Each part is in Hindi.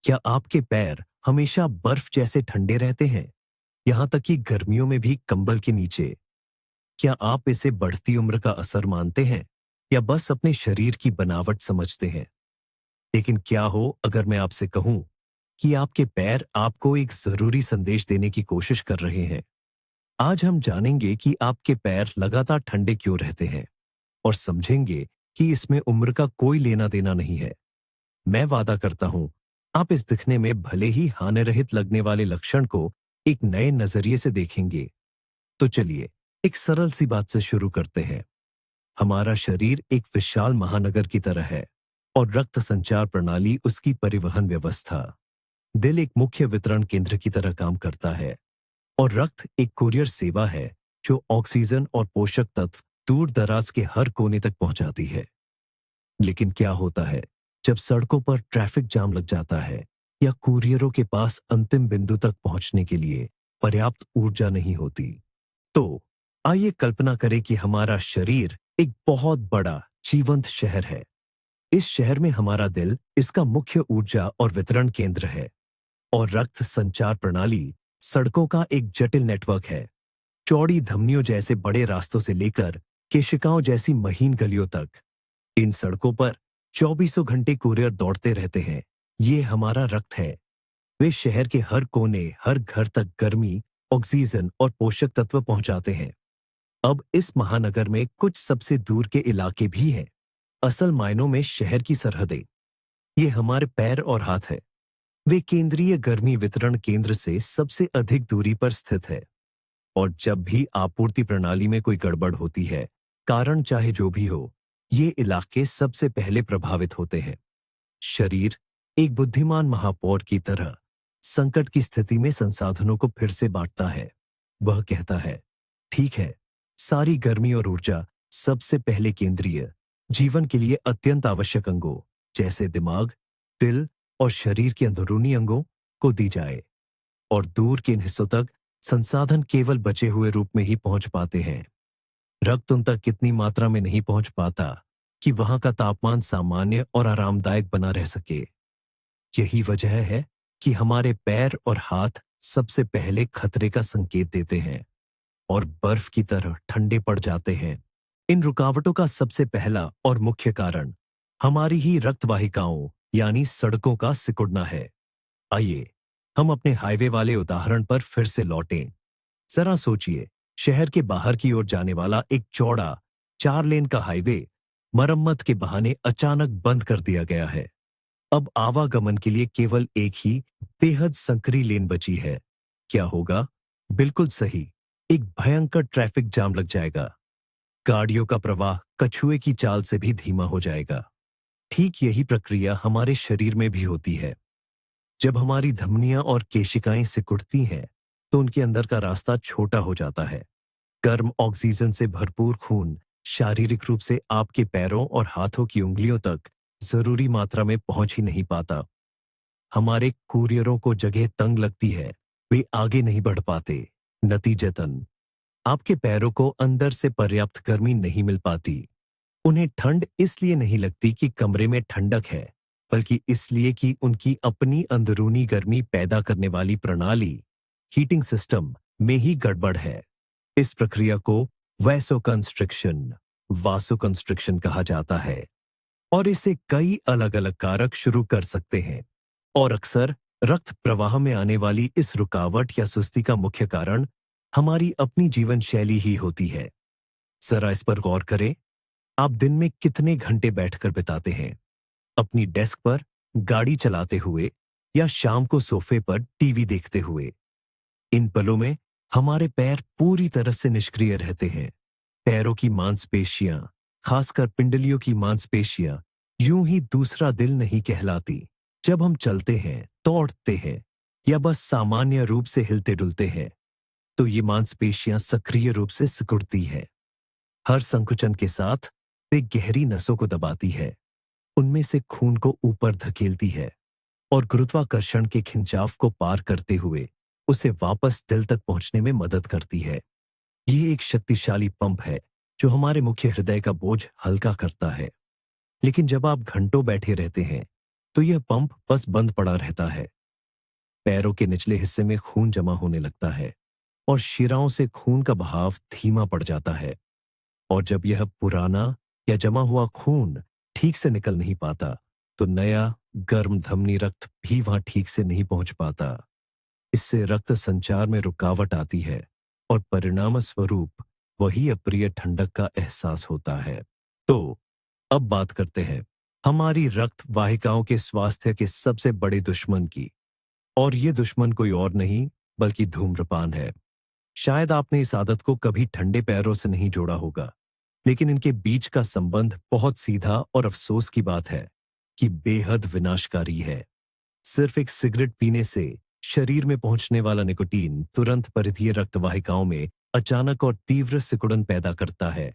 क्या आपके पैर हमेशा बर्फ जैसे ठंडे रहते हैं, यहां तक कि गर्मियों में भी कंबल के नीचे? क्या आप इसे बढ़ती उम्र का असर मानते हैं या बस अपने शरीर की बनावट समझते हैं? लेकिन क्या हो अगर मैं आपसे कहूं कि आपके पैर आपको एक जरूरी संदेश देने की कोशिश कर रहे हैं? आज हम जानेंगे कि आपके पैर लगातार ठंडे क्यों रहते हैं और समझेंगे कि इसमें उम्र का कोई लेना देना नहीं है। मैं वादा करता हूं, आप इस दिखने में भले ही हानिरहित लगने वाले लक्षण को एक नए नजरिए से देखेंगे। तो चलिए, एक सरल सी बात से शुरू करते हैं। हमारा शरीर एक विशाल महानगर की तरह है और रक्त संचार प्रणाली उसकी परिवहन व्यवस्था। दिल एक मुख्य वितरण केंद्र की तरह काम करता है और रक्त एक कुरियर सेवा है जो ऑक्सीजन और पोषक तत्व दूर दराज के हर कोने तक पहुंचाती है। लेकिन क्या होता है जब सड़कों पर ट्रैफिक जाम लग जाता है या कुरियरों के पास अंतिम बिंदु तक पहुंचने के लिए पर्याप्त ऊर्जा नहीं होती? तो आइए कल्पना करें कि हमारा शरीर एक बहुत बड़ा जीवंत शहर है। इस शहर में हमारा दिल इसका मुख्य ऊर्जा और वितरण केंद्र है और रक्त संचार प्रणाली सड़कों का एक जटिल नेटवर्क है। चौड़ी धमनियों जैसे बड़े रास्तों से लेकर केशिकाओं जैसी महीन गलियों तक, इन सड़कों पर चौबीसों घंटे कुरियर दौड़ते रहते हैं। ये हमारा रक्त है। वे शहर के हर कोने, हर घर तक गर्मी, ऑक्सीजन और पोषक तत्व पहुंचाते हैं। अब इस महानगर में कुछ सबसे दूर के इलाके भी हैं। असल मायनों में शहर की सरहदें। ये हमारे पैर और हाथ है। वे केंद्रीय गर्मी वितरण केंद्र से सबसे अधिक दूरी पर स्थित है। और जब भी आपूर्ति प्रणाली में कोई गड़बड़ होती है, कारण चाहे जो भी हो, ये इलाके सबसे पहले प्रभावित होते हैं। शरीर एक बुद्धिमान महापौर की तरह संकट की स्थिति में संसाधनों को फिर से बांटता है। वह कहता है, ठीक है, सारी गर्मी और ऊर्जा सबसे पहले केंद्रीय जीवन के लिए अत्यंत आवश्यक अंगों जैसे दिमाग, दिल और शरीर के अंदरूनी अंगों को दी जाए, और दूर के इन हिस्सों तक संसाधन केवल बचे हुए रूप में ही पहुंच पाते हैं। रक्त उन तक कितनी मात्रा में नहीं पहुंच पाता कि वहां का तापमान सामान्य और आरामदायक बना रह सके। यही वजह है कि हमारे पैर और हाथ सबसे पहले खतरे का संकेत देते हैं और बर्फ की तरह ठंडे पड़ जाते हैं। इन रुकावटों का सबसे पहला और मुख्य कारण हमारी ही रक्तवाहिकाओं यानी सड़कों का सिकुड़ना है। आइए हम अपने हाईवे वाले उदाहरण पर फिर से लौटें। जरा सोचिए, शहर के बाहर की ओर जाने वाला एक चौड़ा 4 लेन का हाईवे मरम्मत के बहाने अचानक बंद कर दिया गया है। अब आवागमन के लिए केवल एक ही बेहद संकरी लेन बची है। क्या होगा? बिल्कुल सही, एक भयंकर ट्रैफिक जाम लग जाएगा। गाड़ियों का प्रवाह कछुए की चाल से भी धीमा हो जाएगा। ठीक यही प्रक्रिया हमारे शरीर में भी होती है। जब हमारी धमनियां और केशिकाएं सिकुड़ती हैं, तो उनके अंदर का रास्ता छोटा हो जाता है। गर्म ऑक्सीजन से भरपूर खून शारीरिक रूप से आपके पैरों और हाथों की उंगलियों तक जरूरी मात्रा में पहुंच ही नहीं पाता। हमारे कुरियरों को जगह तंग लगती है, वे आगे नहीं बढ़ पाते। नतीजतन आपके पैरों को अंदर से पर्याप्त गर्मी नहीं मिल पाती। उन्हें ठंड इसलिए नहीं लगती कि कमरे में ठंडक है, बल्कि इसलिए कि उनकी अपनी अंदरूनी गर्मी पैदा करने वाली प्रणाली, हीटिंग सिस्टम में ही गड़बड़ है। इस प्रक्रिया को वैसोकंस्ट्रिक्शन वासोकंस्ट्रिक्शन कहा जाता है और इसे कई अलग अलग कारक शुरू कर सकते हैं। और अक्सर रक्त प्रवाह में आने वाली इस रुकावट या सुस्ती का मुख्य कारण हमारी अपनी जीवन शैली ही होती है। जरा इस पर गौर करें। आप दिन में कितने घंटे बैठकर बिताते हैं? अपनी डेस्क पर, गाड़ी चलाते हुए या शाम को सोफे पर टीवी देखते हुए? इन पलों में हमारे पैर पूरी तरह से निष्क्रिय रहते हैं। पैरों की मांसपेशियां, खासकर पिंडलियों की मांसपेशियां, यूं ही दूसरा दिल नहीं कहलाती। जब हम चलते हैं, दौड़ते हैं या बस सामान्य रूप से हिलते डुलते हैं, तो ये मांसपेशियां सक्रिय रूप से सिकुड़ती हैं। हर संकुचन के साथ वे गहरी नसों को दबाती है, उनमें से खून को ऊपर धकेलती है और गुरुत्वाकर्षण के खिंचाव को पार करते हुए उसे वापस दिल तक पहुंचने में मदद करती है। ये एक शक्तिशाली पंप है जो हमारे मुख्य हृदय का बोझ हल्का करता है। लेकिन जब आप घंटों बैठे रहते हैं, तो यह पंप बस बंद पड़ा रहता है। पैरों के निचले हिस्से में खून जमा होने लगता है और शिराओं से खून का बहाव धीमा पड़ जाता है। और जब यह पुराना या जमा हुआ खून ठीक से निकल नहीं पाता, तो नया गर्म धमनी रक्त भी वहां ठीक से नहीं पहुंच पाता। इससे रक्त संचार में रुकावट आती है और परिणाम स्वरूप वही अप्रिय ठंडक का एहसास होता है। तो अब बात करते हैं हमारी रक्त वाहिकाओं के स्वास्थ्य के सबसे बड़े दुश्मन की। और ये दुश्मन कोई और नहीं बल्कि धूम्रपान है। शायद आपने इस आदत को कभी ठंडे पैरों से नहीं जोड़ा होगा, लेकिन इनके बीच का संबंध बहुत सीधा और अफसोस की बात है कि बेहद विनाशकारी है। सिर्फ एक सिगरेट पीने से शरीर में पहुंचने वाला निकोटीन तुरंत परिधीय रक्त वाहिकाओं में अचानक और तीव्र सिकुड़न पैदा करता है।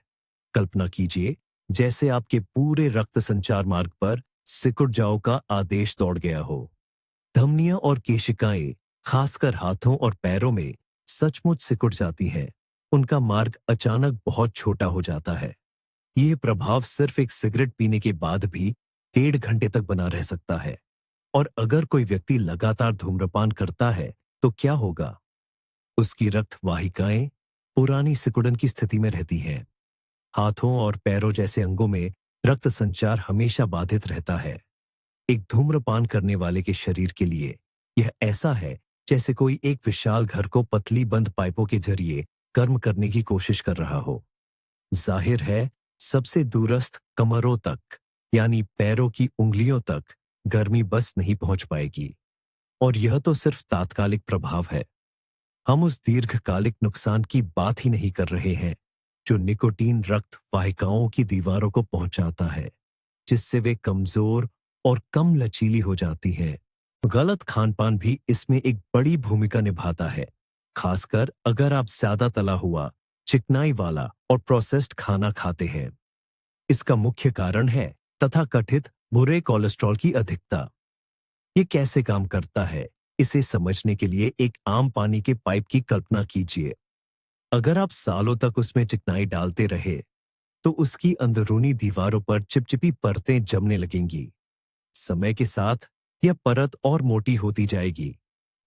कल्पना कीजिए जैसे आपके पूरे रक्त संचार मार्ग पर सिकुड़ जाओ का आदेश दौड़ गया हो। धमनियां और केशिकाएं खासकर हाथों और पैरों में सचमुच सिकुड़ जाती हैं। उनका मार्ग अचानक बहुत छोटा हो जाता है। यह प्रभाव सिर्फ एक सिगरेट पीने के बाद भी 1.5 घंटे तक बना रह सकता है। और अगर कोई व्यक्ति लगातार धूम्रपान करता है तो क्या होगा? उसकी रक्त वाहिकाएं पुरानी सिकुड़न की स्थिति में रहती हैं। हाथों और पैरों जैसे अंगों में रक्त संचार हमेशा बाधित रहता है। एक धूम्रपान करने वाले के शरीर के लिए यह ऐसा है जैसे कोई एक विशाल घर को पतली बंद पाइपों के जरिए गर्म करने की कोशिश कर रहा हो। जाहिर है सबसे दूरस्थ कमरों तक यानी पैरों की उंगलियों तक गर्मी बस नहीं पहुंच पाएगी। और यह तो सिर्फ तात्कालिक प्रभाव है। हम उस दीर्घकालिक नुकसान की बात ही नहीं कर रहे हैं जो निकोटीन रक्त वाहिकाओं की दीवारों को पहुंचाता है, जिससे वे कमजोर और कम लचीली हो जाती हैं। गलत खानपान भी इसमें एक बड़ी भूमिका निभाता है, खासकर अगर आप ज्यादा तला हुआ, चिकनाई वाला और प्रोसेस्ड खाना खाते हैं। इसका मुख्य कारण है तथाकथित बुरे कोलेस्ट्रॉल की अधिकता। ये कैसे काम करता है, इसे समझने के लिए एक आम पानी के पाइप की कल्पना कीजिए। अगर आप सालों तक उसमें चिकनाई डालते रहे, तो उसकी अंदरूनी दीवारों पर चिपचिपी परतें जमने लगेंगी। समय के साथ यह परत और मोटी होती जाएगी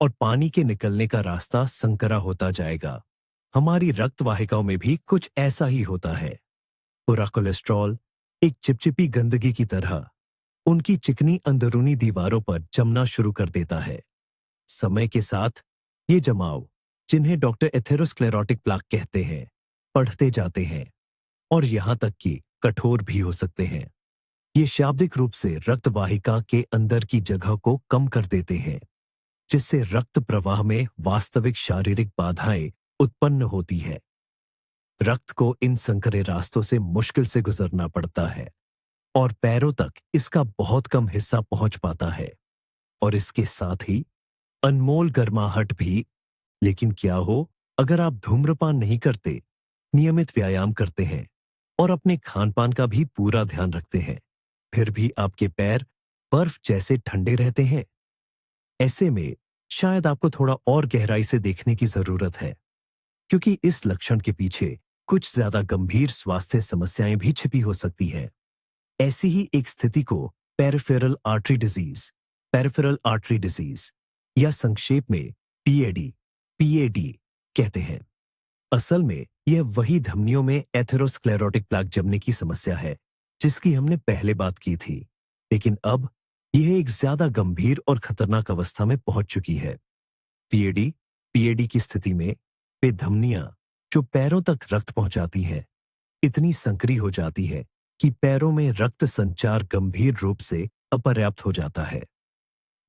और पानी के निकलने का रास्ता संकरा होता जाएगा। हमारी रक्त वाहिकाओं में भी कुछ ऐसा ही होता है। बुरा कोलेस्ट्रॉल एक चिपचिपी गंदगी की तरह उनकी चिकनी अंदरूनी दीवारों पर जमना शुरू कर देता है। समय के साथ ये जमाव, जिन्हें डॉक्टर एथेरोस्क्लेरोटिक प्लाक कहते हैं, बढ़ते जाते हैं और यहां तक कि कठोर भी हो सकते हैं। ये शाब्दिक रूप से रक्त वाहिका के अंदर की जगह को कम कर देते हैं, जिससे रक्त प्रवाह में वास्तविक शारीरिक बाधाएं उत्पन्न होती है। रक्त को इन संकरे रास्तों से मुश्किल से गुजरना पड़ता है और पैरों तक इसका बहुत कम हिस्सा पहुंच पाता है। और इसके साथ ही अनमोल गर्माहट भी। लेकिन क्या हो अगर आप धूम्रपान नहीं करते, नियमित व्यायाम करते हैं और अपने खानपान का भी पूरा ध्यान रखते हैं, फिर भी आपके पैर बर्फ जैसे ठंडे रहते हैं? ऐसे में शायद आपको थोड़ा और गहराई से देखने की जरूरत है, क्योंकि इस लक्षण के पीछे कुछ ज्यादा गंभीर स्वास्थ्य समस्याएं भी छिपी हो सकती हैं। ऐसी ही एक स्थिति को पेरिफेरल आर्टरी डिजीज या संक्षेप में पीएडी पीएडी कहते हैं। असल में यह वही धमनियों में एथेरोस्क्लेरोटिक प्लाक जमने की समस्या है जिसकी हमने पहले बात की थी, लेकिन अब यह एक ज्यादा गंभीर और खतरनाक अवस्था में पहुंच चुकी है। पीएडी पीएडी की स्थिति में वे धमनियां जो पैरों तक रक्त पहुंचाती हैं, इतनी संकरी हो जाती है कि पैरों में रक्त संचार गंभीर रूप से अपर्याप्त हो जाता है।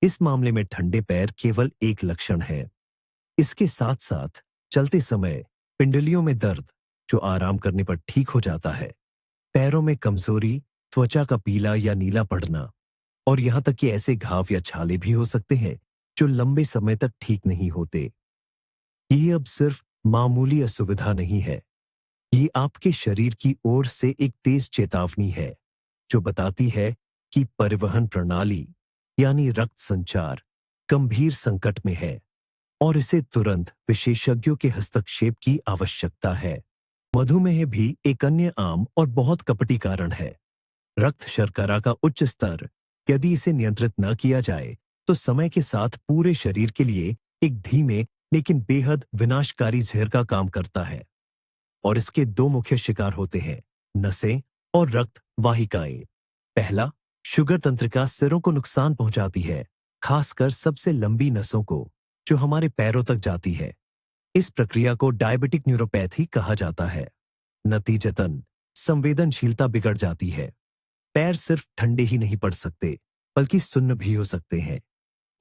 इस मामले में ठंडे पैर केवल एक लक्षण है। इसके साथ साथ चलते समय पिंडलियों में दर्द, जो आराम करने पर ठीक हो जाता है, पैरों में कमजोरी, त्वचा का पीला या नीला पड़ना और यहां तक कि ऐसे घाव या छाले भी हो सकते हैं जो लंबे समय तक ठीक नहीं होते। ये अब सिर्फ मामूली असुविधा नहीं है, ये आपके शरीर की ओर से एक तेज चेतावनी है जो बताती है कि परिवहन प्रणाली यानी रक्त संचार गंभीर संकट में है और इसे तुरंत विशेषज्ञों के हस्तक्षेप की आवश्यकता है। मधुमेह भी एक अन्य आम और बहुत कपटी कारण है। रक्त शर्करा का उच्च स्तर यदि इसे नियंत्रित न किया जाए तो समय के साथ पूरे शरीर के लिए एक धीमे लेकिन बेहद विनाशकारी जहर का काम करता है। और इसके दो मुख्य शिकार होते हैं, नसें और रक्त वाहिकाएं। पहला, शुगर तंत्रिका सिरों को नुकसान पहुंचाती है, खासकर सबसे लंबी नसों को, जो हमारे पैरों तक जाती है। इस प्रक्रिया को डायबिटिक न्यूरोपैथी कहा जाता है। नतीजतन संवेदनशीलता बिगड़ जाती है। पैर सिर्फ ठंडे ही नहीं पड़ सकते, बल्कि सुन्न भी हो सकते हैं,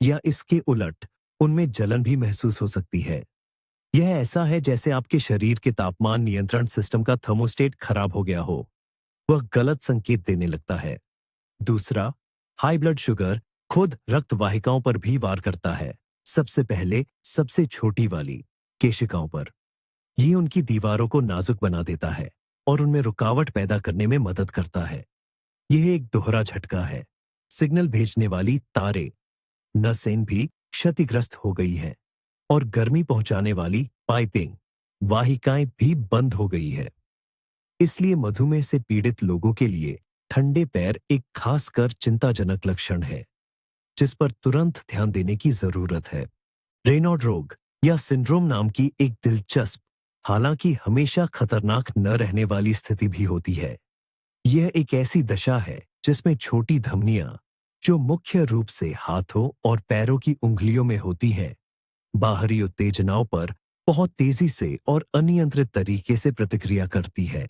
या इसके उलट उनमें जलन भी महसूस हो सकती है। यह ऐसा है जैसे आपके शरीर के तापमान नियंत्रण सिस्टम का थर्मोस्टेट खराब हो गया हो। वह गलत संकेत देने लगता है। दूसरा, हाई ब्लड शुगर खुद रक्त वाहिकाओं पर भी वार करता है। सबसे पहले सबसे छोटी वाली, केशिकाओं पर। ये उनकी दीवारों को नाजुक बना देता है और उनमें रुकावट पैदा करने में मदद करता है। यह एक दोहरा झटका है। सिग्नल भेजने वाली तारें, नसें भी क्षतिग्रस्त हो गई हैं और गर्मी पहुंचाने वाली पाइपिंग, वाहिकाएं भी बंद हो गई है। इसलिए मधुमेह से पीड़ित लोगों के लिए ठंडे पैर एक खासकर चिंताजनक लक्षण है, जिस पर तुरंत ध्यान देने की जरूरत है। रेनॉल्ड रोग या सिंड्रोम नाम की एक दिलचस्प, हालांकि हमेशा खतरनाक न रहने वाली स्थिति भी होती है। यह एक ऐसी दशा है जिसमें छोटी धमनियां, जो मुख्य रूप से हाथों और पैरों की उंगलियों में होती हैं, बाहरी उत्तेजनाओं पर बहुत तेजी से और अनियंत्रित तरीके से प्रतिक्रिया करती है।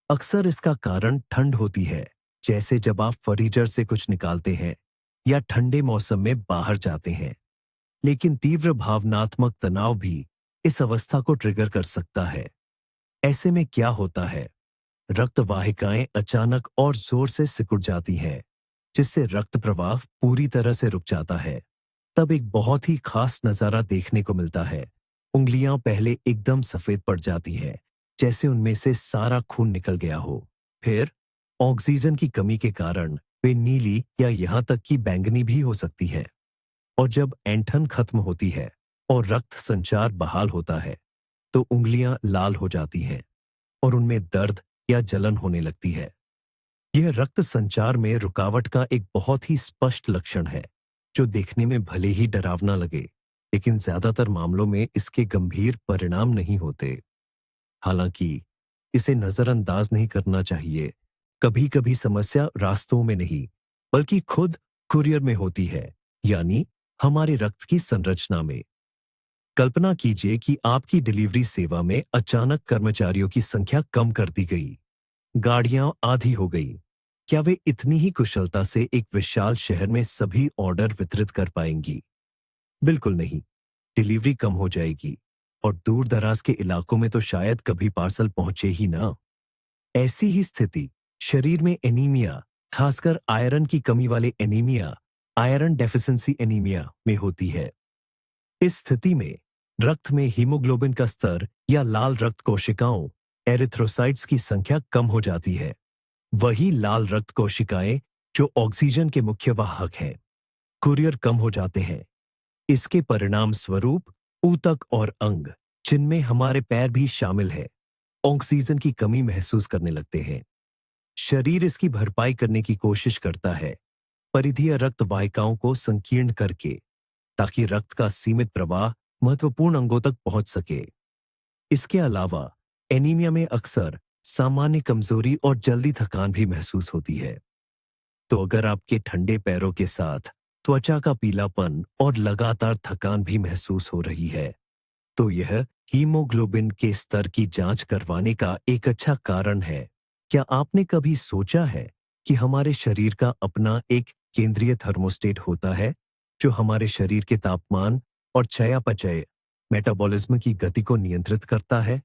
अक्सर इसका कारण ठंड होती है, जैसे जब आप फ्रीजर से कुछ निकालते हैं या ठंडे मौसम में बाहर जाते हैं। लेकिन तीव्र भावनात्मक तनाव भी इस अवस्था को ट्रिगर कर सकता है। ऐसे में क्या होता है? रक्त वाहिकाएं अचानक और जोर से सिकुड़ जाती हैं, जिससे रक्त प्रवाह पूरी तरह से रुक जाता है। तब एक बहुत ही खास नजारा देखने को मिलता है। उंगलियां पहले एकदम सफेद पड़ जाती हैं, जैसे उनमें से सारा खून निकल गया हो। फिर ऑक्सीजन की कमी के कारण वे नीली या यहां तक कि बैंगनी भी हो सकती है। और जब ऐंठन खत्म होती है और रक्त संचार बहाल होता है, तो उंगलियां लाल हो जाती हैं और उनमें दर्द या जलन होने लगती है। यह रक्त संचार में रुकावट का एक बहुत ही स्पष्ट लक्षण है, जो देखने में भले ही डरावना लगे, लेकिन ज्यादातर मामलों में इसके गंभीर परिणाम नहीं होते। हालांकि इसे नजरअंदाज नहीं करना चाहिए। कभी कभी समस्या रास्तों में नहीं, बल्कि खुद कुरियर में होती है, यानी हमारे रक्त की संरचना में। कल्पना कीजिए कि आपकी डिलीवरी सेवा में अचानक कर्मचारियों की संख्या कम कर दी गई, गाड़ियां आधी हो गई। क्या वे इतनी ही कुशलता से एक विशाल शहर में सभी ऑर्डर वितरित कर पाएंगी? बिल्कुल नहीं। डिलीवरी कम हो जाएगी और दूर दराज के इलाकों में तो शायद कभी पार्सल पहुंचे ही ना। ऐसी ही स्थिति शरीर में एनीमिया, खासकर आयरन की कमी वाले एनीमिया, आयरन डेफिशिएंसी एनीमिया में होती है। इस स्थिति में रक्त में हीमोग्लोबिन का स्तर या लाल रक्त कोशिकाओं, एरिथ्रोसाइट्स की संख्या कम हो जाती है। वही लाल रक्त कोशिकाएं जो ऑक्सीजन के मुख्य वाहक हैं, कुरियर कम हो जाते हैं। इसके परिणाम स्वरूप ऊतक और अंग, जिनमें हमारे पैर भी शामिल है, ऑक्सीजन की कमी महसूस करने लगते हैं। शरीर इसकी भरपाई करने की कोशिश करता है, परिधीय रक्त वाहिकाओं को संकीर्ण करके, ताकि रक्त का सीमित प्रवाह महत्वपूर्ण अंगों तक पहुंच सके। इसके अलावा एनीमिया में अक्सर सामान्य कमजोरी और जल्दी थकान भी महसूस होती है। तो अगर आपके ठंडे पैरों के साथ त्वचा का पीलापन और लगातार थकान भी महसूस हो रही है, तो यह हीमोग्लोबिन के स्तर की जांच करवाने का एक अच्छा कारण है। क्या आपने कभी सोचा है कि हमारे शरीर का अपना एक केंद्रीय थर्मोस्टेट होता है, जो हमारे शरीर के तापमान और चयापचय, मेटाबॉलिज्म की गति को नियंत्रित करता है?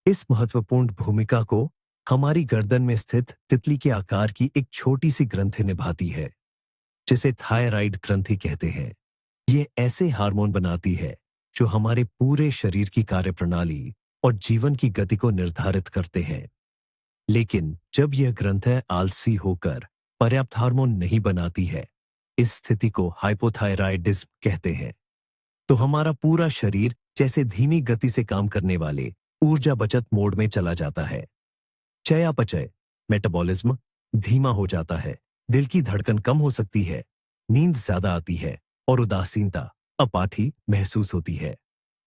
इस महत्वपूर्ण भूमिका को हमारी गर्दन में स्थित तितली के आकार की एक छोटी सी ग्रंथि निभाती है, जिसे थायराइड ग्रंथि कहते हैं। ये ऐसे हार्मोन बनाती है जो हमारे पूरे शरीर की कार्यप्रणाली और जीवन की गति को निर्धारित करते हैं। लेकिन जब यह ग्रंथि आलसी होकर पर्याप्त हार्मोन नहीं बनाती है, इस स्थिति को हाइपोथायराइडिज्म कहते हैं। तो हमारा पूरा शरीर जैसे धीमी गति से काम करने वाले ऊर्जा बचत मोड में चला जाता है। चयापचय, मेटाबॉलिज्म धीमा हो जाता है, दिल की धड़कन कम हो सकती है, नींद ज्यादा आती है और उदासीनता, अपाथी महसूस होती है।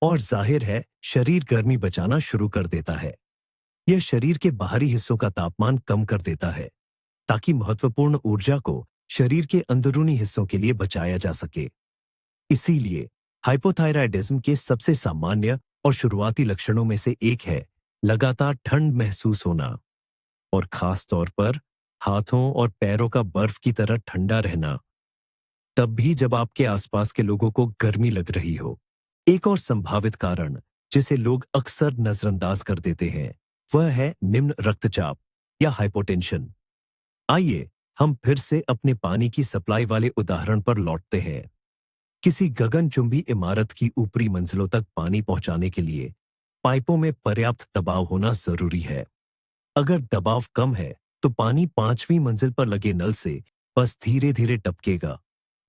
और जाहिर है, शरीर गर्मी बचाना शुरू कर देता है। यह शरीर के बाहरी हिस्सों का तापमान कम कर देता है ताकि महत्वपूर्ण ऊर्जा को शरीर के अंदरूनी हिस्सों के लिए बचाया जा सके। इसीलिए हाइपोथायराइडिज्म के सबसे सामान्य और शुरुआती लक्षणों में से एक है लगातार ठंड महसूस होना, और खास तौर पर हाथों और पैरों का बर्फ की तरह ठंडा रहना, तब भी जब आपके आसपास के लोगों को गर्मी लग रही हो। एक और संभावित कारण जिसे लोग अक्सर नजरअंदाज कर देते हैं वह है निम्न रक्तचाप या हाइपोटेंशन। आइए हम फिर से अपने पानी की सप्लाई वाले उदाहरण पर लौटते हैं। किसी गगनचुंबी इमारत की ऊपरी मंजिलों तक पानी पहुंचाने के लिए पाइपों में पर्याप्त दबाव होना जरूरी है। अगर दबाव कम है तो पानी 5वीं मंजिल पर लगे नल से बस धीरे धीरे टपकेगा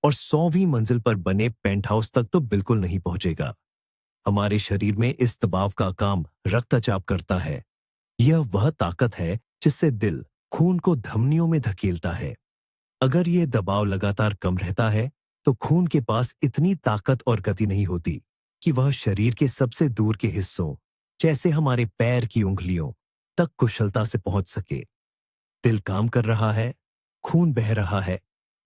और 100वीं मंजिल पर बने पेंट हाउस तक तो बिल्कुल नहीं पहुंचेगा। हमारे शरीर में इस दबाव का काम रक्तचाप करता है। यह वह ताकत है जिससे दिल खून को धमनियों में धकेलता है। अगर यह दबाव लगातार कम रहता है तो खून के पास इतनी ताकत और गति नहीं होती कि वह शरीर के सबसे दूर के हिस्सों, जैसे हमारे पैर की उंगलियों तक कुशलता से पहुंच सके। दिल काम कर रहा है, खून बह रहा है,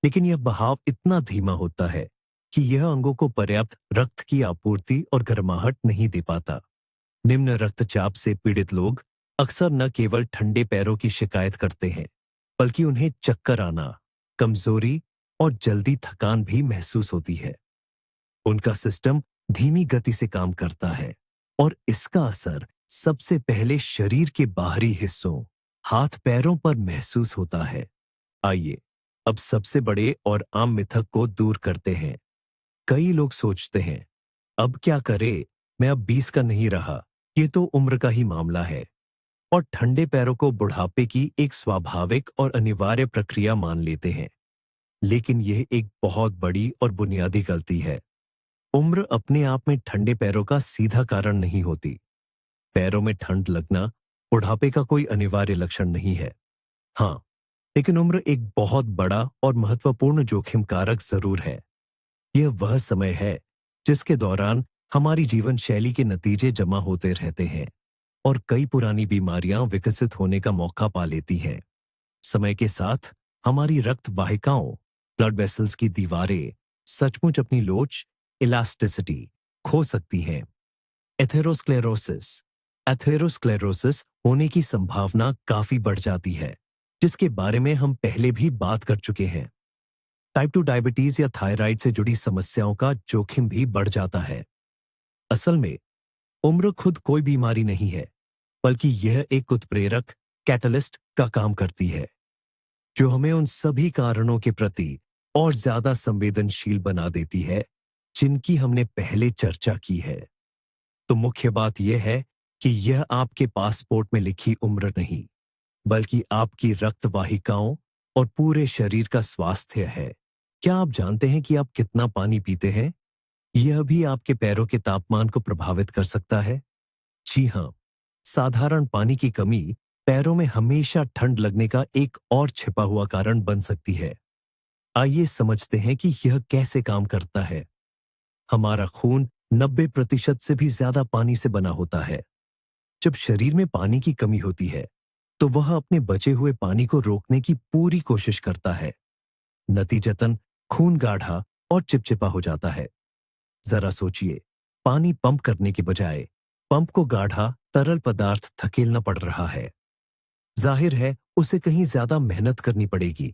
लेकिन यह बहाव इतना धीमा होता है कि यह अंगों को पर्याप्त रक्त की आपूर्ति और गर्माहट नहीं दे पाता। निम्न रक्तचाप से पीड़ित लोग अक्सर न केवल ठंडे पैरों की शिकायत करते हैं, बल्कि उन्हें चक्कर आना, कमजोरी और जल्दी थकान भी महसूस होती है। उनका सिस्टम धीमी गति से काम करता है और इसका असर सबसे पहले शरीर के बाहरी हिस्सों, हाथ पैरों पर महसूस होता है। आइए अब सबसे बड़े और आम मिथक को दूर करते हैं। कई लोग सोचते हैं, अब क्या करे, मैं अब 20 का नहीं रहा, ये तो उम्र का ही मामला है, और ठंडे पैरों को बुढ़ापे की एक स्वाभाविक और अनिवार्य प्रक्रिया मान लेते हैं। लेकिन यह एक बहुत बड़ी और बुनियादी गलती है। उम्र अपने आप में ठंडे पैरों का सीधा कारण नहीं होती। पैरों में ठंड लगना बुढ़ापे का कोई अनिवार्य लक्षण नहीं है। हाँ, लेकिन उम्र एक बहुत बड़ा और महत्वपूर्ण जोखिम कारक जरूर है। यह वह समय है जिसके दौरान हमारी जीवन शैली के नतीजे जमा होते रहते हैं और कई पुरानी बीमारियां विकसित होने का मौका पा लेती हैं। समय के साथ हमारी रक्त वाहिकाओं, ब्लड वेसल्स की दीवारें सचमुच अपनी लोच, इलास्टिसिटी खो सकती हैं। एथेरोस्क्लेरोसिस एथेरोस्क्लेरोसिस होने की संभावना काफी बढ़ जाती है, जिसके बारे में हम पहले भी बात कर चुके हैं। टाइप 2 डायबिटीज या थायराइड से जुड़ी समस्याओं का जोखिम भी बढ़ जाता है। असल में उम्र खुद कोई बीमारी नहीं है, बल्कि यह एक उत्प्रेरक, कैटलिस्ट का काम करती है, जो हमें उन सभी कारणों के प्रति और ज्यादा संवेदनशील बना देती है जिनकी हमने पहले चर्चा की है। तो मुख्य बात यह है कि यह आपके पासपोर्ट में लिखी उम्र नहीं, बल्कि आपकी रक्त वाहिकाओं और पूरे शरीर का स्वास्थ्य है। क्या आप जानते हैं कि आप कितना पानी पीते हैं? यह भी आपके पैरों के तापमान को प्रभावित कर सकता है। जी हां, साधारण पानी की कमी पैरों में हमेशा ठंड लगने का एक और छिपा हुआ कारण बन सकती है। आइए समझते हैं कि यह कैसे काम करता है। हमारा खून 90% से भी ज्यादा पानी से बना होता है। जब शरीर में पानी की कमी होती है, तो वह अपने बचे हुए पानी को रोकने की पूरी कोशिश करता है। नतीजतन खून गाढ़ा और चिपचिपा हो जाता है। जरा सोचिए, पानी पंप करने के बजाय पंप को गाढ़ा तरल पदार्थ धकेलना पड़ रहा है। जाहिर है उसे कहीं ज्यादा मेहनत करनी पड़ेगी।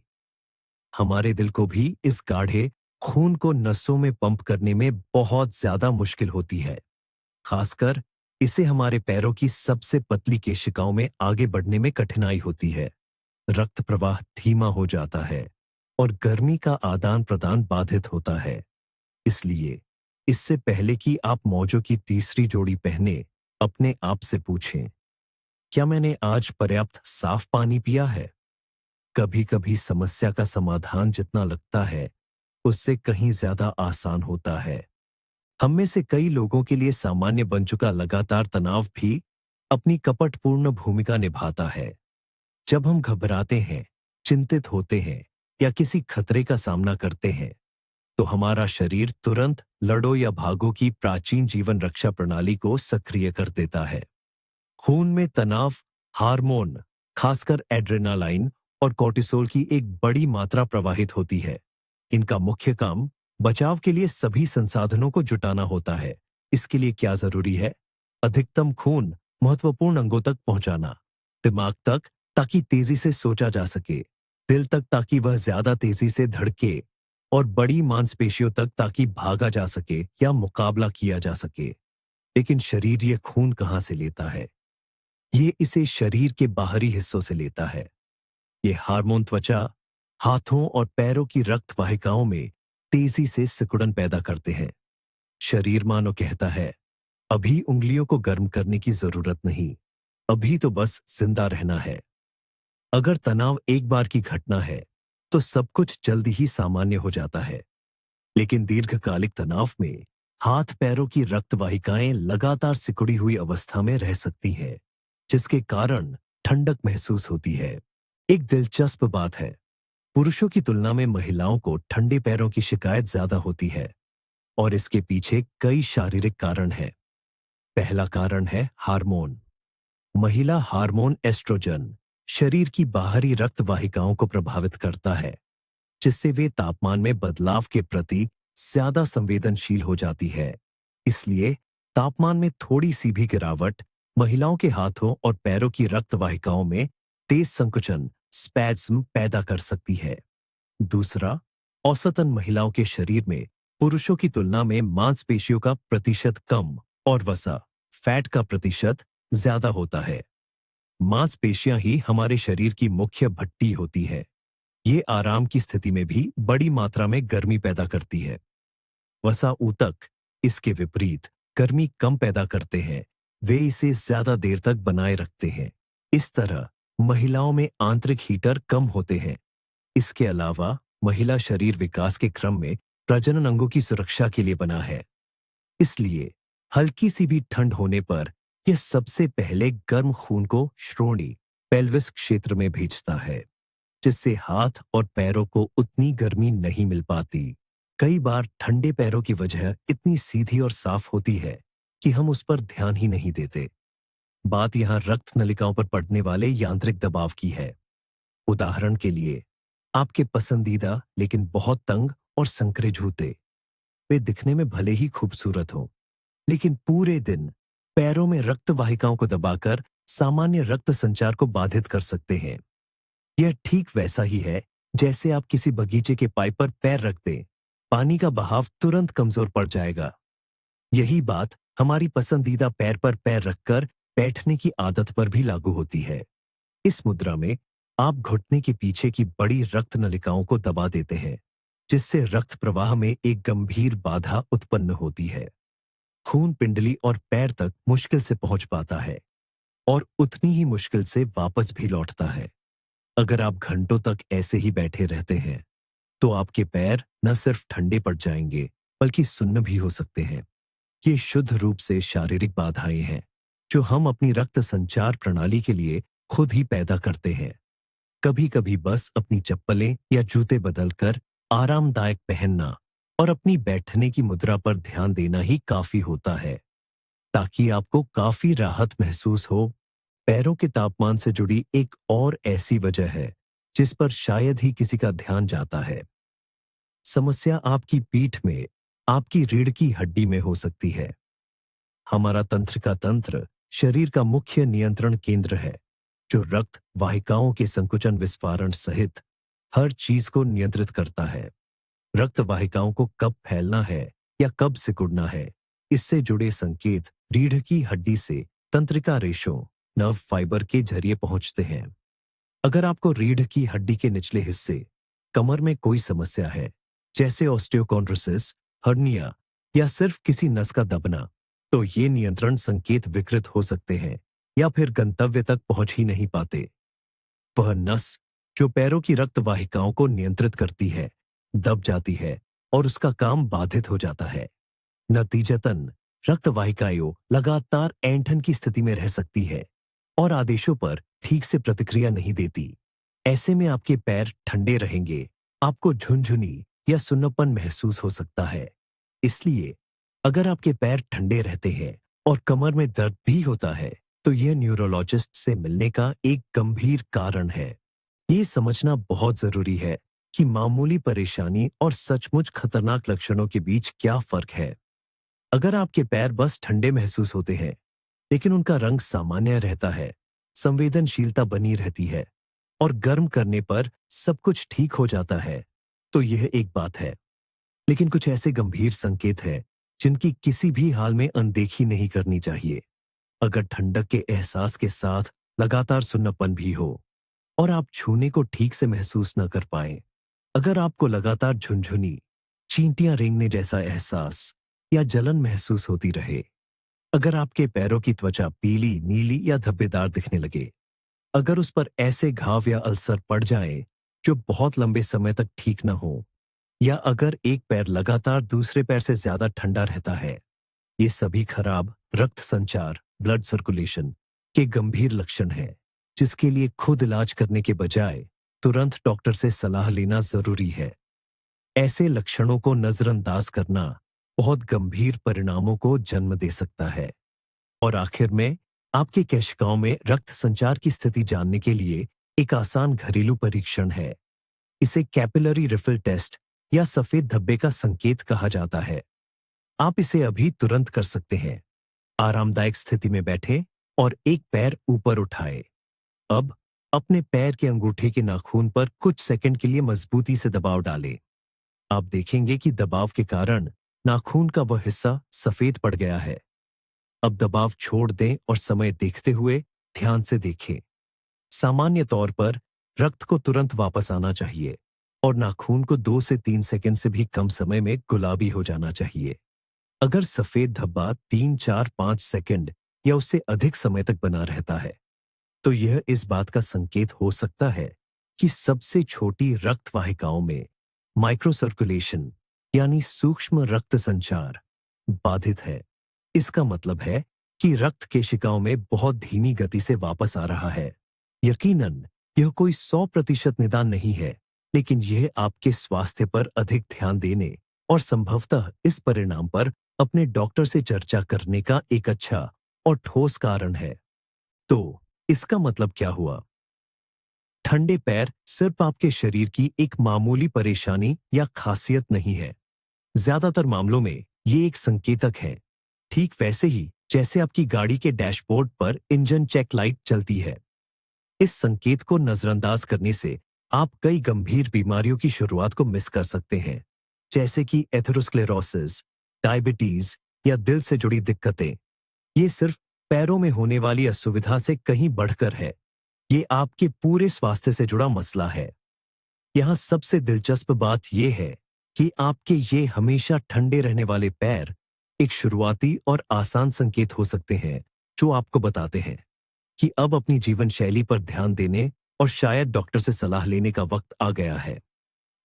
हमारे दिल को भी इस गाढ़े खून को नसों में पंप करने में बहुत ज्यादा मुश्किल होती है। खासकर इसे हमारे पैरों की सबसे पतली केशिकाओं में आगे बढ़ने में कठिनाई होती है। रक्त प्रवाह धीमा हो जाता है और गर्मी का आदान प्रदान बाधित होता है। इसलिए इससे पहले कि आप मौजों की तीसरी जोड़ी पहने, अपने आप से पूछें, क्या मैंने आज पर्याप्त साफ पानी पिया है? कभी कभी समस्या का समाधान जितना लगता है, उससे कहीं ज्यादा आसान होता है। हम में से कई लोगों के लिए सामान्य बन चुका लगातार तनाव भी अपनी कपटपूर्ण भूमिका निभाता है। जब हम घबराते हैं, चिंतित होते हैं या किसी खतरे का सामना करते हैं तो हमारा शरीर तुरंत लड़ो या भागो की प्राचीन जीवन रक्षा प्रणाली को सक्रिय कर देता है। खून में तनाव हार्मोन, खासकर एड्रेनालाइन और कोर्टिसोल की एक बड़ी मात्रा प्रवाहित होती है। इनका मुख्य काम बचाव के लिए सभी संसाधनों को जुटाना होता है। इसके लिए क्या जरूरी है? अधिकतम खून महत्वपूर्ण अंगों तक पहुंचाना, दिमाग तक ताकि तेजी से सोचा जा सके, दिल तक ताकि वह ज्यादा तेजी से धड़के, और बड़ी मांसपेशियों तक ताकि भागा जा सके या मुकाबला किया जा सके। लेकिन शरीर ये खून कहां से लेता है? ये इसे शरीर के बाहरी हिस्सों से लेता है। ये हार्मोन त्वचा, हाथों और पैरों की रक्त वाहिकाओं में तेजी से सिकुड़न पैदा करते हैं। शरीर मानो कहता है, अभी उंगलियों को गर्म करने की जरूरत नहीं, अभी तो बस जिंदा रहना है। अगर तनाव एक बार की घटना है तो सब कुछ जल्दी ही सामान्य हो जाता है। लेकिन दीर्घकालिक तनाव में हाथ पैरों की रक्त वाहिकाएं लगातार सिकुड़ी हुई अवस्था में रह सकती हैं, जिसके कारण ठंडक महसूस होती है। एक दिलचस्प बात है, पुरुषों की तुलना में महिलाओं को ठंडे पैरों की शिकायत ज्यादा होती है और इसके पीछे कई शारीरिक कारण हैं। पहला कारण है हार्मोन। महिला हार्मोन एस्ट्रोजन शरीर की बाहरी रक्त वाहिकाओं को प्रभावित करता है, जिससे वे तापमान में बदलाव के प्रति ज्यादा संवेदनशील हो जाती है। इसलिए तापमान में थोड़ी सी भी गिरावट महिलाओं के हाथों और पैरों की रक्त वाहिकाओं में तेज संकुचन स्पैज्म पैदा कर सकती है। दूसरा, औसतन महिलाओं के शरीर में पुरुषों की तुलना में मांसपेशियों का प्रतिशत कम और वसा फैट का प्रतिशत ज्यादा होता है। मांसपेशियां ही हमारे शरीर की मुख्य भट्टी होती है। ये आराम की स्थिति में भी बड़ी मात्रा में गर्मी पैदा करती है। वसा ऊतक इसके विपरीत गर्मी कम पैदा करते हैं, वे इसे ज्यादा देर तक बनाए रखते हैं। इस तरह महिलाओं में आंतरिक हीटर कम होते हैं। इसके अलावा महिला शरीर विकास के क्रम में प्रजनन अंगों की सुरक्षा के लिए बना है। इसलिए हल्की सी भी ठंड होने पर यह सबसे पहले गर्म खून को श्रोणि पेल्विस क्षेत्र में भेजता है, जिससे हाथ और पैरों को उतनी गर्मी नहीं मिल पाती। कई बार ठंडे पैरों की वजह इतनी सीधी और साफ होती है कि हम उस पर ध्यान ही नहीं देते। बात यहां रक्त नलिकाओं पर पड़ने वाले यांत्रिक दबाव की है। उदाहरण के लिए, आपके पसंदीदा लेकिन बहुत तंग और संकरे जूते, वे दिखने में भले ही खूबसूरत हों, लेकिन पूरे दिन पैरों में रक्त वाहिकाओं को दबाकर सामान्य रक्त संचार को बाधित कर सकते हैं। यह ठीक वैसा ही है जैसे आप किसी बगीचे के पाइप पर पैर रख दें, पानी का बहाव तुरंत कमजोर पड़ जाएगा। यही बात हमारी पसंदीदा पैर पर पैर रखकर बैठने की आदत पर भी लागू होती है। इस मुद्रा में आप घुटने के पीछे की बड़ी रक्त नलिकाओं को दबा देते हैं, जिससे रक्त प्रवाह में एक गंभीर बाधा उत्पन्न होती है। खून पिंडली और पैर तक मुश्किल से पहुंच पाता है और उतनी ही मुश्किल से वापस भी लौटता है। अगर आप घंटों तक ऐसे ही बैठे रहते हैं तो आपके पैर न सिर्फ ठंडे पड़ जाएंगे बल्कि सुन्न भी हो सकते हैं। ये शुद्ध रूप से शारीरिक बाधाएं हैं जो हम अपनी रक्त संचार प्रणाली के लिए खुद ही पैदा करते हैं। कभी कभी बस अपनी चप्पलें या जूते बदलकर आरामदायक पहनना और अपनी बैठने की मुद्रा पर ध्यान देना ही काफी होता है, ताकि आपको काफी राहत महसूस हो। पैरों के तापमान से जुड़ी एक और ऐसी वजह है जिस पर शायद ही किसी का ध्यान जाता है। समस्या आपकी पीठ में, आपकी रीढ़ की हड्डी में हो सकती है। हमारा तंत्रिका तंत्र शरीर का मुख्य नियंत्रण केंद्र है, जो रक्त वाहिकाओं के संकुचन विस्फारण सहित हर चीज को नियंत्रित करता है। रक्त वाहिकाओं को कब फैलना है या कब सिकुड़ना है, इससे जुड़े संकेत रीढ़ की हड्डी से तंत्रिका रेशों नर्व फाइबर के जरिए पहुंचते हैं। अगर आपको रीढ़ की हड्डी के निचले हिस्से कमर में कोई समस्या है, जैसे ऑस्टियोकोंड्रोसिस, हर्निया या सिर्फ किसी नस का दबना, तो ये नियंत्रण संकेत विकृत हो सकते हैं या फिर गंतव्य तक पहुंच ही नहीं पाते। वह नस जो पैरों की रक्त वाहिकाओं को नियंत्रित करती है, दब जाती है और उसका काम बाधित हो जाता है। नतीजतन रक्त वाहिकाएं लगातार ऐंठन की स्थिति में रह सकती है और आदेशों पर ठीक से प्रतिक्रिया नहीं देती। ऐसे में आपके पैर ठंडे रहेंगे आपको झुनझुनी या सुन्नपन महसूस हो सकता है। इसलिए अगर आपके पैर ठंडे रहते हैं और कमर में दर्द भी होता है, तो यह न्यूरोलॉजिस्ट से मिलने का एक गंभीर कारण है। ये समझना बहुत जरूरी है कि मामूली परेशानी और सचमुच खतरनाक लक्षणों के बीच क्या फर्क है। अगर आपके पैर बस ठंडे महसूस होते हैं, लेकिन उनका रंग सामान्य रहता है, संवेदनशीलता बनी रहती है और गर्म करने पर सब कुछ ठीक हो जाता है, तो यह एक बात है। लेकिन कुछ ऐसे गंभीर संकेत हैं जिनकी किसी भी हाल में अनदेखी नहीं करनी चाहिए। अगर ठंडक के एहसास के साथ लगातार सुन्नापन भी हो और आप छूने को ठीक से महसूस न कर पाएं, अगर आपको लगातार झुनझुनी, चींटियां रेंगने जैसा एहसास या जलन महसूस होती रहे, अगर आपके पैरों की त्वचा पीली, नीली या धब्बेदार दिखने लगे, अगर उस पर ऐसे घाव या अल्सर पड़ जाएं जो बहुत लंबे समय तक ठीक न हो, या अगर एक पैर लगातार दूसरे पैर से ज्यादा ठंडा रहता है, ये सभी खराब रक्त संचार, ब्लड सर्कुलेशन के गंभीर लक्षण हैं, जिसके लिए खुद इलाज करने के बजाय तुरंत डॉक्टर से सलाह लेना जरूरी है। ऐसे लक्षणों को नजरअंदाज करना बहुत गंभीर परिणामों को जन्म दे सकता है। और आखिर में, आपके केशिकाओं में रक्त संचार की स्थिति जानने के लिए एक आसान घरेलू परीक्षण है। इसे कैपिलरी रिफिल टेस्ट या सफेद धब्बे का संकेत कहा जाता है। आप इसे अभी तुरंत कर सकते हैं। आरामदायक स्थिति में बैठें और एक पैर ऊपर उठाएं। अब अपने पैर के अंगूठे के नाखून पर कुछ सेकंड के लिए मजबूती से दबाव डालें। आप देखेंगे कि दबाव के कारण नाखून का वह हिस्सा सफेद पड़ गया है। अब दबाव छोड़ दें और समय देखते हुए ध्यान से देखें। सामान्य तौर पर रक्त को तुरंत वापस आना चाहिए और नाखून को 2 से 3 सेकंड से भी कम समय में गुलाबी हो जाना चाहिए। अगर सफेद धब्बा 3, 4, 5 सेकंड या उससे अधिक समय तक बना रहता है, तो यह इस बात का संकेत हो सकता है कि सबसे छोटी रक्त वाहिकाओं में माइक्रो सर्कुलेशन यानी सूक्ष्म रक्त संचार बाधित है। इसका मतलब है कि रक्त केशिकाओं में बहुत धीमी गति से वापस आ रहा है। यकीनन यह कोई 100% निदान नहीं है, लेकिन यह आपके स्वास्थ्य पर अधिक ध्यान देने और संभवतः इस परिणाम पर अपने डॉक्टर से चर्चा करने का एक अच्छा और ठोस कारण है। तो इसका मतलब क्या हुआ? ठंडे पैर सिर्फ आपके शरीर की एक मामूली परेशानी या खासियत नहीं है। ज्यादातर मामलों में ये एक संकेतक है, ठीक वैसे ही जैसे आपकी गाड़ी के डैशबोर्ड पर इंजन चेक लाइट चलती है। इस संकेत को नजरअंदाज करने से आप कई गंभीर बीमारियों की शुरुआत को मिस कर सकते हैं, जैसे कि एथेरोस्क्लेरोसिस, डायबिटीज या दिल से जुड़ी दिक्कतें। ये सिर्फ पैरों में होने वाली असुविधा से कहीं बढ़कर है। ये आपके पूरे स्वास्थ्य से जुड़ा मसला है। यहाँ सबसे दिलचस्प बात यह है कि आपके ये हमेशा ठंडे रहने वाले पैर एक शुरुआती और आसान संकेत हो सकते हैं, जो आपको बताते हैं कि अब अपनी जीवन शैली पर ध्यान देने और शायद डॉक्टर से सलाह लेने का वक्त आ गया है।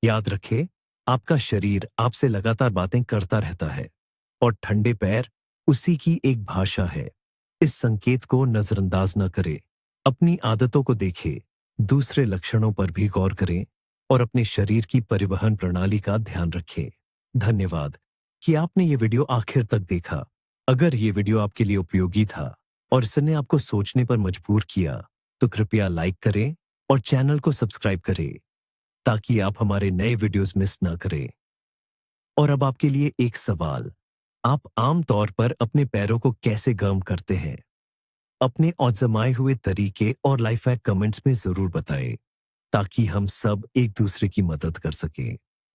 याद रखें, आपका शरीर आपसे लगातार बातें करता रहता है और ठंडे पैर उसी की एक भाषा है। इस संकेत को नजरअंदाज न करें। अपनी आदतों को देखें, दूसरे लक्षणों पर भी गौर करें और अपने शरीर की परिवहन प्रणाली का ध्यान रखें। धन्यवाद कि आपने ये वीडियो आखिर तक देखा। अगर ये वीडियो आपके लिए उपयोगी था और इसने आपको सोचने पर मजबूर किया, तो कृपया लाइक करें और चैनल को सब्सक्राइब करें ताकि आप हमारे नए वीडियोस मिस ना करें। और अब आपके लिए एक सवाल, आप आम तौर पर अपने पैरों को कैसे गर्म करते हैं? अपने आजमाए हुए तरीके और लाइफ हैक कमेंट्स में जरूर बताएं ताकि हम सब एक दूसरे की मदद कर सकें।